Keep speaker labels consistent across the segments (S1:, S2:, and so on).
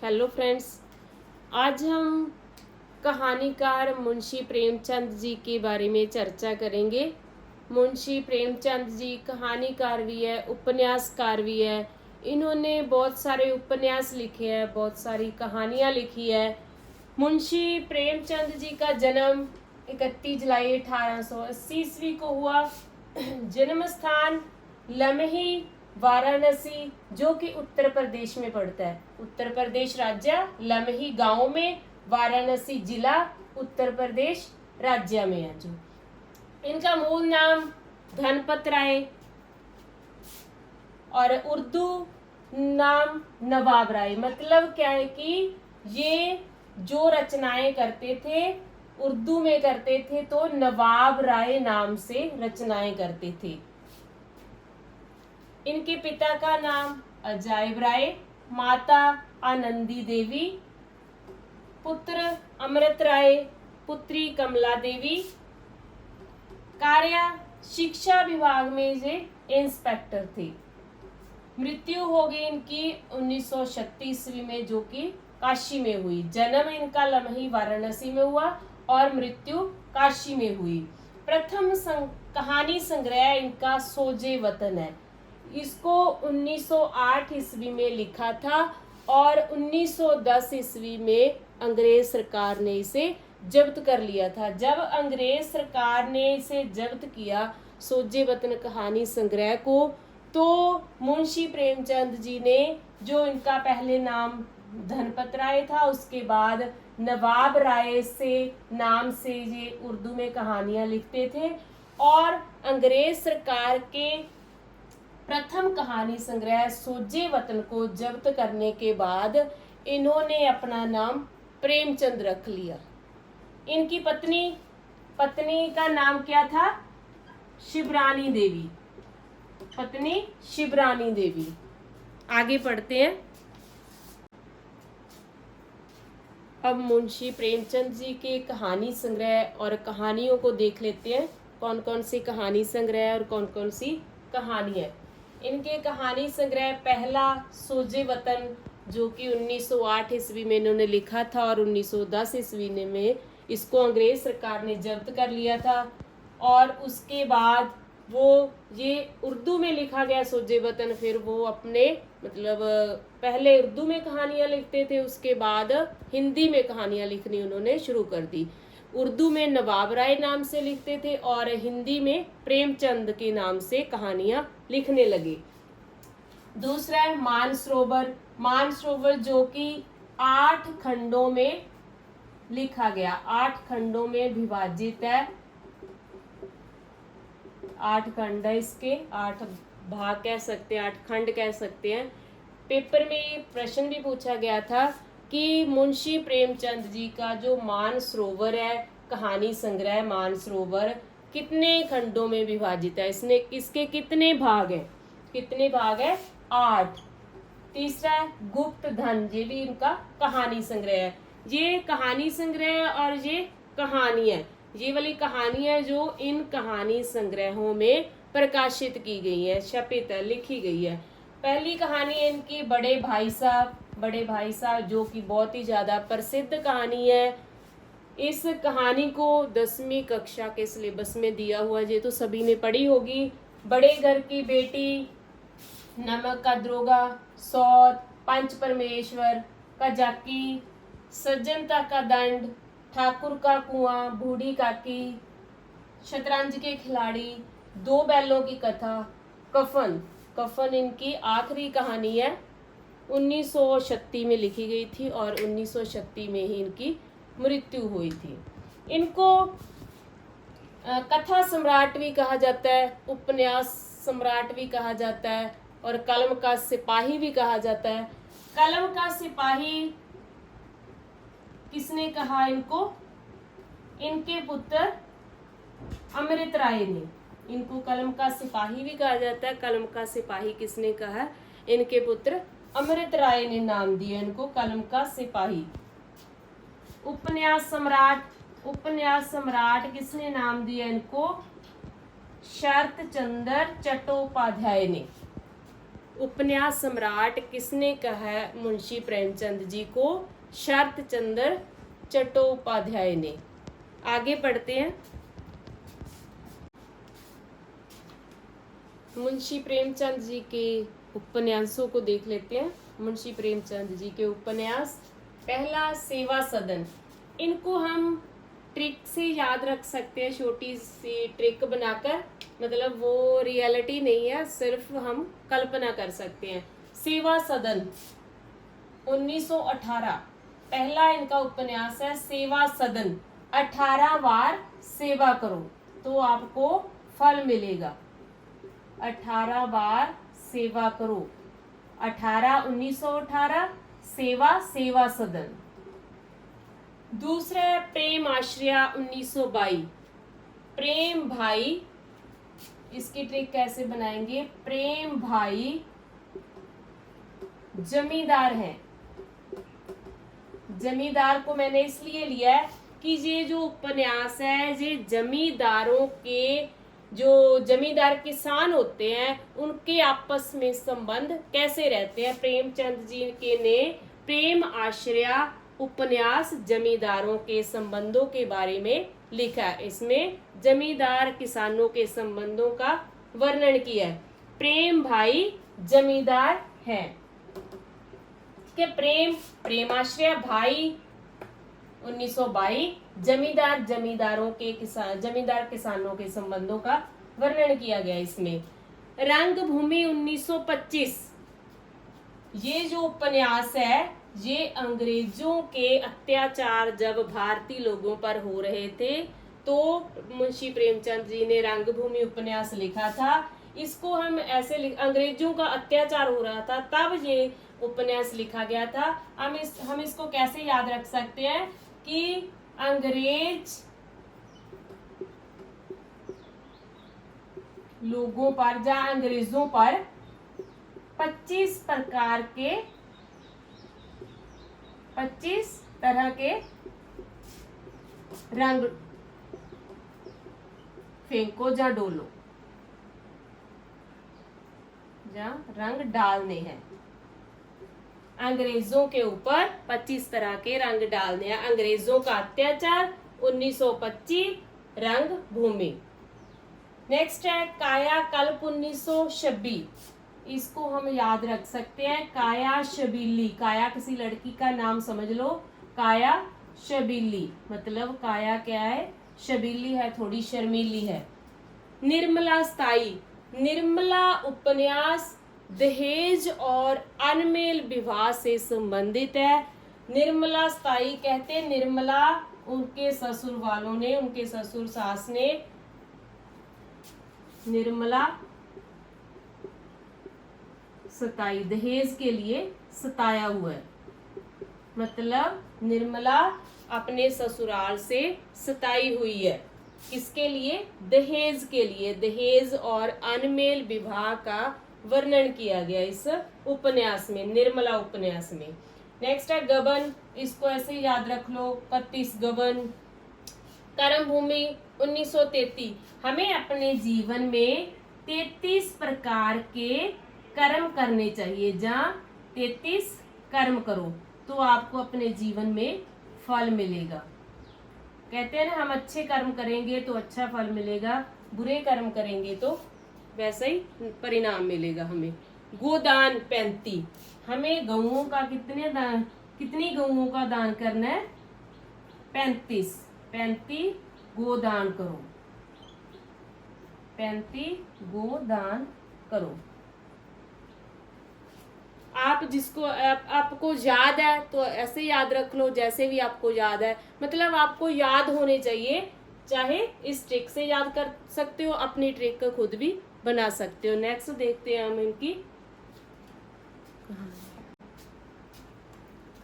S1: Hello friends, आज हम कहानीकार मुंशी प्रेमचंद जी के बारे में चर्चा करेंगे। मुंशी प्रेमचंद जी कहानीकार भी है, उपन्यासकार भी है। इन्होंने बहुत सारे उपन्यास लिखे हैं, बहुत सारी कहानियाँ लिखी है। मुंशी प्रेमचंद जी का जन्म 31 जुलाई 1880 ईस्वी को हुआ। जन्म स्थान लमही वाराणसी, जो कि उत्तर प्रदेश में पड़ता है। उत्तर प्रदेश राज्य लमही गांव में, वाराणसी जिला उत्तर प्रदेश राज्य में है। जो इनका मूल नाम धनपत राय और उर्दू नाम नवाब राय। मतलब क्या है कि ये जो रचनाएं करते थे उर्दू में करते थे, तो नवाब राय नाम से रचनाएं करते थे। इनके पिता का नाम अजायब राय, माता आनंदी देवी, पुत्र अमृत राय, पुत्री कमला देवी। कार्य शिक्षा विभाग में ये इंस्पेक्टर थे। मृत्यु हो गई इनकी 1936 ईस्वी में, जो कि काशी में हुई। जन्म इनका लमही वाराणसी में हुआ और मृत्यु काशी में हुई। प्रथम कहानी संग्रह इनका सोजे वतन है। इसको 1908 ईस्वी में लिखा था और 1910 ईस्वी में अंग्रेज सरकार ने इसे जब्त कर लिया था। जब अंग्रेज सरकार ने इसे जब्त किया, सोजे वतन कहानी संग्रह को, तो मुंशी प्रेमचंद जी ने, जो इनका पहले नाम धनपत राय था, उसके बाद नवाब राय से नाम से ये उर्दू में कहानियां लिखते थे। और अंग्रेज सरकार के प्रथम कहानी संग्रह सोजे वतन को जब्त करने के बाद इन्होंने अपना नाम प्रेमचंद रख लिया। इनकी पत्नी का नाम क्या था? शिवरानी देवी। पत्नी शिवरानी देवी। आगे पढ़ते हैं। अब मुंशी प्रेमचंद जी के कहानी संग्रह और कहानियों को देख लेते हैं। कौन कौन सी कहानी संग्रह और कौन कौन सी कहानी है। इनके कहानी संग्रह पहला सोजे वतन, जो कि 1908 ईस्वी में इन्होंने लिखा था और 1910 ईस्वी में इसको अंग्रेज सरकार ने जब्त कर लिया था। और उसके बाद ये उर्दू में लिखा गया सोजे वतन। फिर वो अपने पहले उर्दू में कहानियां लिखते थे, उसके बाद हिंदी में कहानियां लिखनी उन्होंने शुरू कर दी। उर्दू में नवाब राय नाम से लिखते थे और हिंदी में प्रेमचंद के नाम से कहानियां लिखने लगे। दूसरा है मानसरोवर। मानसरोवर जो कि 8 खंडों में लिखा गया, 8 खंडों में विभाजित है। 8 खंड है इसके, 8 भाग कह सकते हैं, 8 खंड कह सकते हैं। पेपर में ये प्रश्न भी पूछा गया था कि मुंशी प्रेमचंद जी का जो मानसरोवर है, कहानी संग्रह मानसरोवर, कितने खंडों में विभाजित है? इसके कितने भाग हैं? कितने भाग है? 8। तीसरा है गुप्त धन। ये भी इनका कहानी संग्रह है। ये कहानी संग्रह और ये कहानी है, ये वाली कहानी है जो इन कहानी संग्रहों में प्रकाशित की गई है, छपित है, लिखी गई है। पहली कहानी है इनकी बड़े भाई साहब। बड़े भाई साहब जो कि बहुत ही ज्यादा प्रसिद्ध कहानी है। इस कहानी को 10वीं कक्षा के सिलेबस में दिया हुआ, ये तो सभी ने पढ़ी होगी। बड़े घर की बेटी, नमक का दरोगा, सौत, पंच परमेश्वर का जाकी, सज्जनता का दंड, ठाकुर का कुआं, बूढ़ी काकी, शतरंज के खिलाड़ी, 2 बैलों की कथा, कफन। कफन इनकी आखिरी कहानी है, 1936 में लिखी गई थी और 1936 में ही इनकी मृत्यु हुई थी। इनको कथा सम्राट भी कहा जाता है, उपन्यास सम्राट भी कहा जाता है और कलम का सिपाही भी कहा जाता है। कलम का सिपाही किसने कहा इनको? इनके पुत्र अमृत राय ने। इनको कलम का सिपाही भी कहा जाता है। कलम का सिपाही किसने कहा? इनके पुत्र अमृत राय ने नाम दिया इनको कलम का सिपाही। उपन्यास सम्राट किसने नाम दिया इनको? शरत चंद्र चट्टोपाध्याय ने। उपन्यास सम्राट किसने कहा है मुंशी प्रेमचंद जी को? शरत चंद्र चट्टोपाध्याय ने। आगे पढ़ते हैं। मुंशी प्रेमचंद जी के उपन्यासों को देख लेते हैं। मुंशी प्रेमचंद जी के उपन्यास, पहला सेवा सदन। इनको हम ट्रिक से याद रख सकते हैं, छोटी सी ट्रिक बनाकर, मतलब वो रियलिटी नहीं है, सिर्फ हम कल्पना कर सकते हैं। सेवा सदन 1918, पहला इनका उपन्यास है सेवा सदन। 18 बार सेवा करो तो आपको फल मिलेगा। 18 बार सेवा करो। 1918 सेवा, सेवा सदन। दूसरा है प्रेम आश्रया 1922। प्रेम भाई, इसकी ट्रिक कैसे बनाएंगे? प्रेम भाई जमींदार हैं। जमींदार को मैंने इसलिए लिया है कि ये जो उपन्यास है ये जमींदारों के, जो जमींदार किसान होते हैं उनके आपस में संबंध कैसे रहते हैं। प्रेमचंद जी के ने प्रेम आश्रया उपन्यास जमींदारों के संबंधों के बारे में लिखा है। इसमें जमींदार किसानों के संबंधों का वर्णन किया है। प्रेम भाई जमींदार हैं के प्रेमाश्रय भाई 1922, जमींदार जमींदारों के किसान, जमींदार किसानों के संबंधों का वर्णन किया गया इसमें। रंगभूमि 1925, ये जो उपन्यास है ये अंग्रेजों के अत्याचार जब भारतीय लोगों पर हो रहे थे तो मुंशी प्रेमचंद जी ने रंगभूमि उपन्यास लिखा था। इसको हम ऐसे अंग्रेजों का अत्याचार हो रहा था तब ये उपन्यास लिखा गया था। हम इसको कैसे याद रख सकते हैं कि अंग्रेज लोगों पर या अंग्रेजों पर 25 तरह के रंग फेंको या डोलो, या रंग डालने हैं। अंग्रेजों के ऊपर 25 तरह के रंग डालने हैं। अंग्रेजों का अत्याचार 1925, रंग भूमि। नेक्स्ट है काया कल्प 1926, इसको हम याद रख सकते हैं। काया शबीली, काया किसी लड़की का नाम समझ लो, काया शबीली मतलब काया क्या है? शबीली है, थोड़ी शर्मीली है। निर्मला स्थाई, निर्मला उपन्यास दहेज और अनमेल विवाह से संबंधित है। निर्मला स्थाई कहते हैं निर्मला, उनके ससुर वालों ने, उनके ससुर सास ने निर्मला सताई, दहेज के लिए सताया हुआ है, मतलब निर्मला अपने ससुराल से सताई हुई है। किसके लिए? दहेज के लिए। दहेज और अनमेल विवाह का वर्णन किया गया इस उपन्यास में, निर्मला उपन्यास में। नेक्स्ट है गबन, इसको ऐसे याद रख लो, 31 गबन। कर्म भूमि 1933, हमें अपने जीवन में 33 प्रकार के कर्म करने चाहिए। जहाँ 33 कर्म करो तो आपको अपने जीवन में फल मिलेगा। कहते हैं ना, हम अच्छे कर्म करेंगे तो अच्छा फल मिलेगा, बुरे कर्म करेंगे तो वैसा ही परिणाम मिलेगा हमें। गोदान 35, हमें गऊओं का कितनी गऊओं का दान करना है? 35 गोदान करो, 35 गोदान करो। आप जिसको आपको याद है तो ऐसे याद रख लो जैसे भी आपको याद है, मतलब आपको याद होने चाहिए। चाहे इस ट्रिक से याद कर सकते हो, अपनी ट्रिक का खुद भी बना सकते हो। नेक्स्ट देखते हैं हम इनकी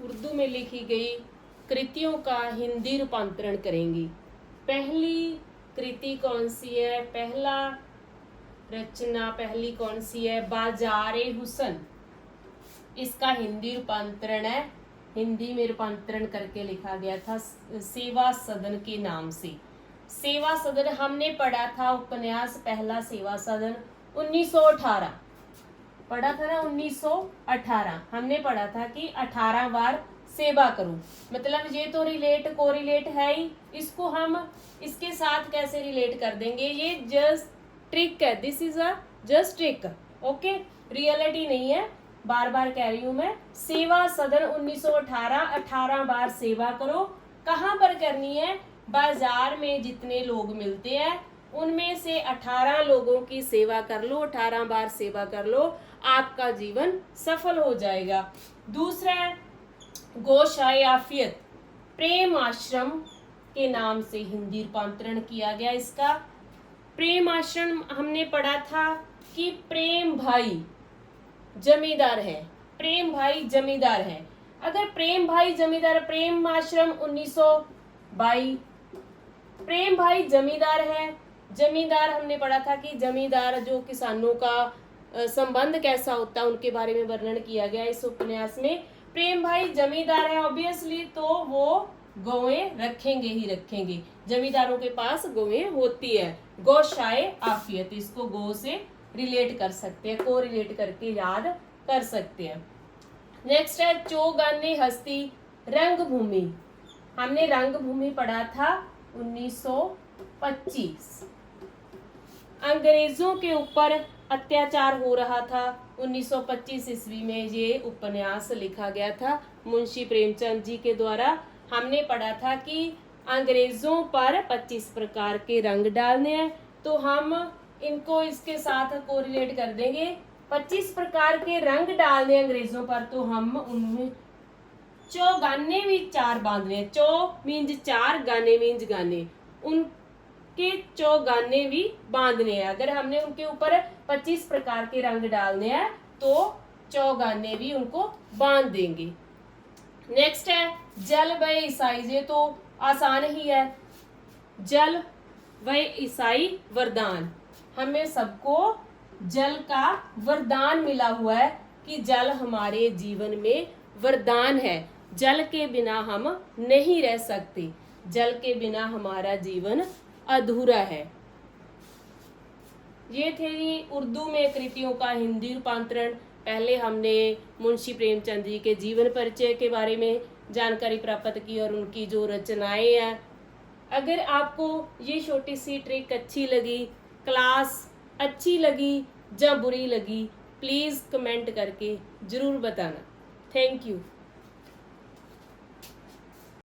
S1: उर्दू में लिखी गई कृतियों का हिंदी रूपांतरण करेंगी। पहली कृति कौन सी है? पहला रचना पहली कौन सी है? बाजारे हुसन, इसका हिंदी रूपांतरण है, हिंदी में रूपांतरण करके लिखा गया था सेवा सदन के नाम से। सेवा सदन हमने पढ़ा था उपन्यास पहला सेवा सदन 1918 पढ़ा था ना 1918, हमने पढ़ा था कि 18 बार सेवा करूं, मतलब ये तो रिलेट को रिलेट है ही, इसको हम इसके साथ कैसे रिलेट कर देंगे, ये जस्ट ट्रिक है, this is a just trick, okay, reality नहीं है, बार बार कह रही हूं मैं। सेवा सदन 1918, 18 बार सेवा करो, कहाँ पर करनी है, बाजार में जितने लोग मिलते हैं उनमें से 18 लोगों की सेवा कर लो, 18 बार सेवा कर लो, आपका जीवन सफल हो जाएगा। दूसरा है गौशाए आफियत, प्रेम आश्रम के नाम से हिंदी रूपांतरण किया गया इसका। प्रेम आश्रम हमने पढ़ा था कि प्रेम भाई जमींदार है, प्रेम भाई जमींदार है, अगर प्रेम भाई जमींदार, प्रेम आश्रम 1922, प्रेम भाई जमींदार है, जमींदार हमने पढ़ा था कि जमींदार जो किसानों का संबंध कैसा होता है उनके बारे में वर्णन किया गया इस उपन्यास में। प्रेम भाई जमींदार है ऑब्वियसली, तो वो गौएं रखेंगे ही रखेंगे, जमींदारों के पास गौएं होती है। गौशाए आफियत, इसको गौ से रिलेट कर सकते हैं, को रिलेट करके याद कर सकते हैं। नेक्स्ट है चौगाने हस्ती रंगभूमि, हमने रंगभूमि पढ़ा था 1925, अंग्रेजों के ऊपर अत्याचार हो रहा था 1925 ईस्वी में ये उपन्यास लिखा गया था मुंशी प्रेमचंद जी के द्वारा। हमने पढ़ा था कि अंग्रेजों पर 25 प्रकार के रंग डालने हैं, तो हम इनको इसके साथ कोरिलेट कर देंगे। 25 प्रकार के रंग डालने अंग्रेजों पर, तो हम उनमें चौगाने भी 4 बांधने हैं, चौ मीन्स 4, गाने मीन्स गाने, उनके चौगाने भी बांधने हैं। अगर हमने उनके ऊपर 25 प्रकार के रंग डालने हैं तो चौगाने भी उनको बांध देंगे। नेक्स्ट है जल व ईसाई, ये तो आसान ही है, जल व ईसाई वरदान, हमें सबको जल का वरदान मिला हुआ है कि जल हमारे जीवन में वरदान है, जल के बिना हम नहीं रह सकते, जल के बिना हमारा जीवन अधूरा है। ये थे उर्दू में कृतियों का हिंदी रूपांतरण। पहले हमने मुंशी प्रेमचंद जी के जीवन परिचय के बारे में जानकारी प्राप्त की और उनकी जो रचनाएं हैं। अगर आपको ये छोटी सी ट्रिक अच्छी लगी, क्लास अच्छी लगी या बुरी लगी, प्लीज़ कमेंट करके ज़रूर बताना। Thank you.